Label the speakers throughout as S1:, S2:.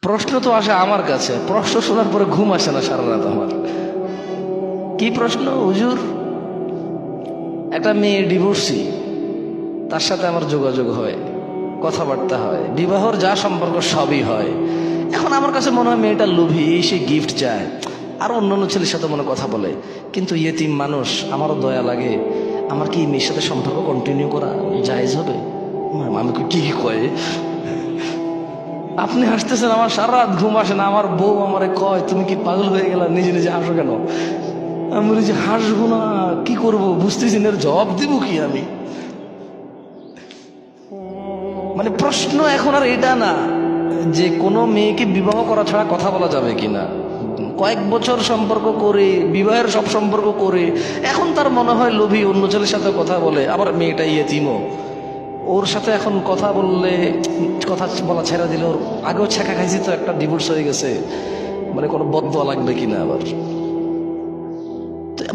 S1: প্রশ্ন তো আসে আমার কাছে, প্রশ্ন শোনার পরে ঘুম আসে না সারা রাত আমার। কি প্রশ্ন? হুজুর, একটা মেয়ে ডিভোর্সি, তার সাথে আমার যোগাযোগ হয়, কথাবার্তা হয়, বিবাহর যা সম্পর্ক সবই হয়। এখন আমার কাছে মনে হয় মেয়েটা লোভী, সে গিফট চায়, আর অন্যান্য ছেলের সাথে মনে কথা বলে। কিন্তু ইয়েতিম মানুষ, আমারও দয়া লাগে। আমার কি এই মেয়ের সাথে সম্পর্ক কন্টিনিউ করা জায়েজ হবে? আমি কি কয়, আপনি হাসতেছেন, আমার সারা রাত ঘুম আসে না। আমার বউ আমারে কয়, তুমি কি পাগল হয়ে গেলা, নিজে নিজে হাসো কেন? আমি বলি যে হাসবো না, কি করবো বুঝতেছি না, এর জবাব দিব কি আমি? মানে প্রশ্ন এখন আর এটা না যে কোনো মেয়েকে বিবাহ করা ছাড়া কথা বলা যাবে কিনা। কয়েক বছর সম্পর্ক করে, বিবাহের সব সম্পর্ক করে, এখন তার মনে হয় লোভী, অন্য ছেলের সাথে কথা বলে। আবার মেয়েটা ইয়েতিমও, ওর সাথে এখন কথা বললে, কথা বলা ছেড়ে দিলে, ওর আগেও ছেঁকা খাইছি তো, একটা ডিভোর্স হয়ে গেছে, মানে কোনো বদদোয়া লাগবে কিনা আবার।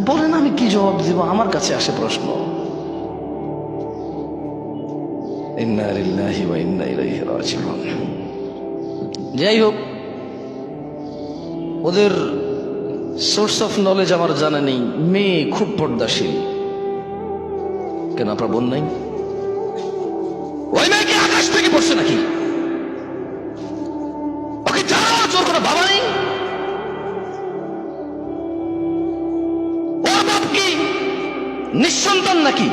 S1: বলেন আমি কি জবাব দিব? আমার কাছে আসে প্রশ্ন। ইন্না লিল্লাহি ওয়া ইন্না ইলাইহি রাজিউন। যাই হোক, ওদের সোর্স অফ নলেজ আমার জানা নেই। মেয়ে খুব পর্দাশীল। কেন আপনার বোন নাই? ওই মেয়ে কি আকাশ থেকে পড়ছে নাকি? ওকে যাওয়ার জোর করে বাবা নেই? ওর বাপ কি নিঃসন্তান নাকি?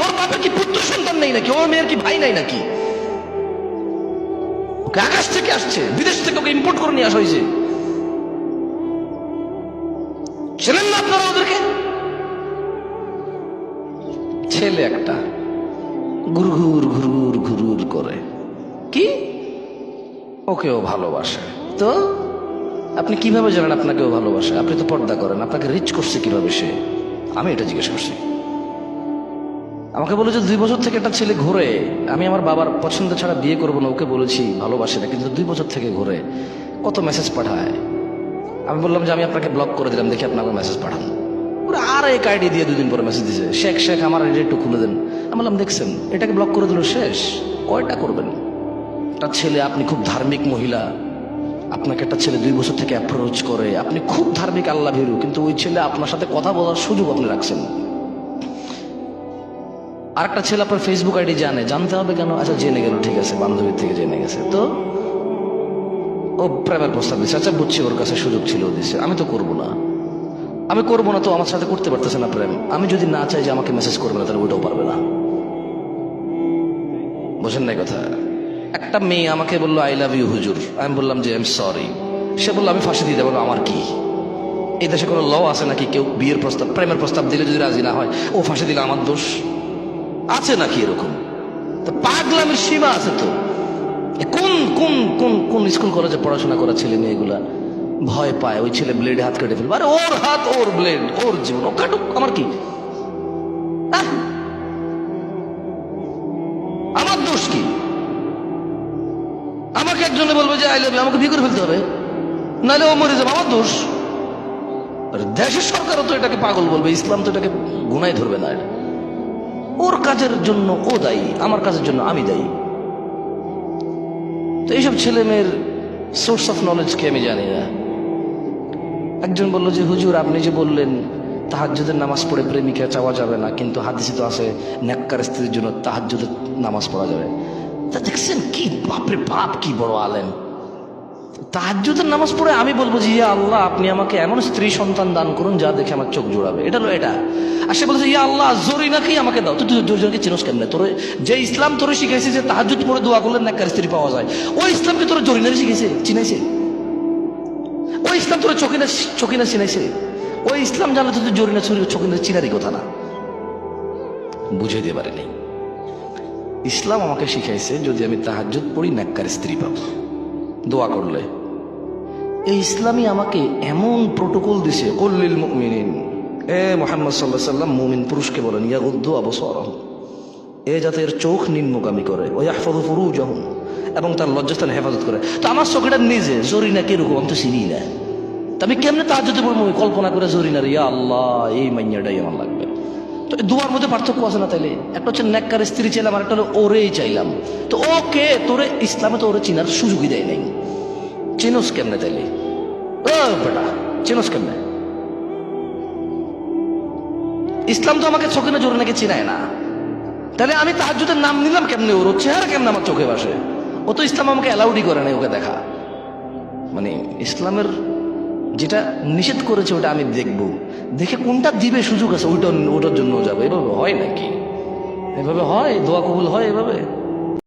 S1: ওর বাপের কি পুত্র সন্তান নেই নাকি? ওর মেয়ের কি ভাই নাই নাকি? ওকে আকাশ থেকে আসছে, বিদেশ থেকে ওকে ইম্পোর্ট করে নিয়ে আসা হয়েছে। ছিলেন না আপনারা ওদেরকে? ছেলে একটা ঘুরঘুর ঘুরঘুর ঘুরঘুর করে, কি ওকেও ভালোবাসে। তো আপনি কিভাবে জানেন আপনাকেও ভালোবাসে? আপনি তো পর্দা করেন, আপনাকে রিচ করছে কিভাবে সে? আমি এটা জিজ্ঞেস করছি। আমাকে বলে যে 2 বছর থেকে একটা ছেলে ঘুরে, আমি আমার বাবার পছন্দ ছাড়া বিয়ে করবো না, ওকে বলেছি ভালোবাসে না, কিন্তু 2 বছর থেকে ঘুরে, কত মেসেজ পাঠায়। আমি বললাম যে আমি আপনাকে ব্লক করে দিলাম, দেখি আপনাকে মেসেজ পাঠান। ওরা আর এক আইডি দিয়ে 2 দিন পরে মেসেজ দিয়েছে, শেখ আমার আইডি একটু খুলে দেন। আমি বললাম দেখছেন, এটাকে ব্লক করে দিল, শেষ। কয়টা করবেন? একটা ছেলে, আপনি খুব ধার্মিক মহিলা, আপনাকে একটা ছেলে 2 বছর থেকে অ্যাপ্রোচ করে, আপনি খুব ধার্মিক, আল্লাহ ভীরু, কিন্তু ওই ছেলে আপনার সাথে কথা বলার সুযোগ আপনি রাখছেন। আর একটা ছেলে আপনার ফেসবুক আইডি জানতে হবে কেন? আচ্ছা জেনে গেল, ঠিক আছে, বান্ধবীর থেকে জেনে গেছে, তো ও প্রেমের প্রস্তাব দিচ্ছে। আচ্ছা বুঝছি, ওর কাছে সুযোগ ছিল, দিচ্ছে। আমি তো করবো না, তো আমার সাথে করতে পারতেছে না প্রেম। আমি যদি না চাই যে আমাকে মেসেজ করবে না, তাহলে ওইটাও পারবে না। বোঝেন না কথা? একটা মেয়ে আমাকে বললো আই লাভ ইউ হুজুর, আমি বললাম যে আই এম সরি। সে বললো আমি ফাঁসি দিতে বললো, আমার কি? এই দেশে কোনো ল আছে নাকি কেউ বিয়ের প্রস্তাব, প্রেমের প্রস্তাব দিলে যদি রাজি না হয় ও ফাঁসি দিলে আমার দোষ আছে নাকি? এরকম তো পাগলামের সীমা আছে তো। কোন কোন কোন কোন স্কুল কলেজে পড়াশোনা করা ছেলে মেয়েগুলা ভয় পায় ওই ছেলে ব্লেডে হাত কেটে ফেলবে। আরে ওর হাত, ওর ব্লেড, ওর জীবন, ও কাটুক, আমার কি? আমার দোষ কি? আমাকে একজনে বলবে যে আই লাভ ইউ, আমাকে বিয়ে করে ফেলতে হবে, নাহলে ও মরে যাবে, আমার দোষ। আরে দেশের সরকারও তো এটাকে পাগল বলবে, ইসলাম তো এটাকে গুনায় ধরবে না। ওর কাজের জন্য ও দায়ী, আমার কাজের জন্য আমি দায়ী। তো এইসব ছেলে মেয়ের সোর্স অফ নলেজ কি আমি জানি না। একজন বলল যে হুজুর আপনি যে বললেন তাহাজ্জুদের নামাজ পড়ে প্রেমিকা চাওয়া যাবে না, কিন্তু হাদিসে তো আছে নেককার স্ত্রীর জন্য তাহাজ্জুদের নামাজ পড়া যাবে। তা দেখছেন কি বাপরে বাপ, কি বড় আলেম। তাহাজ্জুদের নামাজ পড়ে আমি বলবো যে ইয়া আল্লাহ, আপনি আমাকে এমন স্ত্রী সন্তান দান করুন যা দেখে আমার চোখ জোড়াবে। এটা হলো এটা। আর সে বলছে ইয়া আল্লাহ জরিনাকেই আমাকে দাও। তুই জরিনাকে চিনোস কেমনে? তোর যে ইসলাম তোরে শিখাইছে যে তাহাজ্জুদ পড়ে দোয়া করলে নেককার স্ত্রী পাওয়া যায়, ওই ইসলামকে তোর জরিনারে শিখাইছে, চিনাইছে? ওই ইসলাম তোর চকিনা চিনাইছে? ওই ইসলাম জানলে তো তুই জরিনা চকিনা চিনারই কথা না। বুঝে দিয়ে পারেনি। ইসলাম আমাকে শিখাইছে যদি আমি তাহাজ্জুদ পড়ি নেককার স্ত্রী পাবো দোয়া করলে। এই ইসলামই আমাকে এমন প্রোটোকল দিছে, কুল্লিল মুমিনিন, এ মুহাম্মদ সাল্লাল্লাহু আলাইহি ওয়াসাল্লাম মুমিন পুরুষকে বলেন ইয়াগুদ্দু আবসারহুম, এ যাতে এর চোখ নিম্নগামী করে, ওয়া ইয়াহফাযু ফুরুজাহুম, এবং তার লজ্জাস্থান হেফাজত করে। তো আমার চোখটা নিজে জরিনা কিরকম আমি তো চিনি না, তা আমি কেমনে তাহাজ্জুদে পড়বো? কল্পনা করে জরিনার ইয়া আল্লাহ এই মাইয়াটাই আমার লাগবে। তো এই দুয়ার মধ্যে পার্থক্য আছে না? তাইলে একটা হচ্ছে নেককার স্ত্রী চাইলাম, আর একটা হলো ওরেই চাইলাম। তো ওকে তোরে ইসলামে তো ওরে চিনার সুযোগই দেয় নাই। চিনোস কেমনে তাইলে? ও বেটা, চিনোস কেমনে? ইসলাম তো আমাকে চোখে না জোরে নাকি চিনায় না। তাহলে আমি তাহাজ্জুদের নাম নিলাম কেমনে? ওর চেহারা কেমনে আমার চোখে ভাসে? ও তো ইসলাম আমাকে অ্যালাউডই করে নাই ওকে দেখা। মানে ইসলামের যেটা নিষেধ করেছে ওটা আমি দেখবো, দেখে কোনটা দিবে সুযোগ আছে ওটার জন্য যাবে। এভাবে হয় নাকি? এভাবে হয়? দোয়া কবুল হয় এভাবে?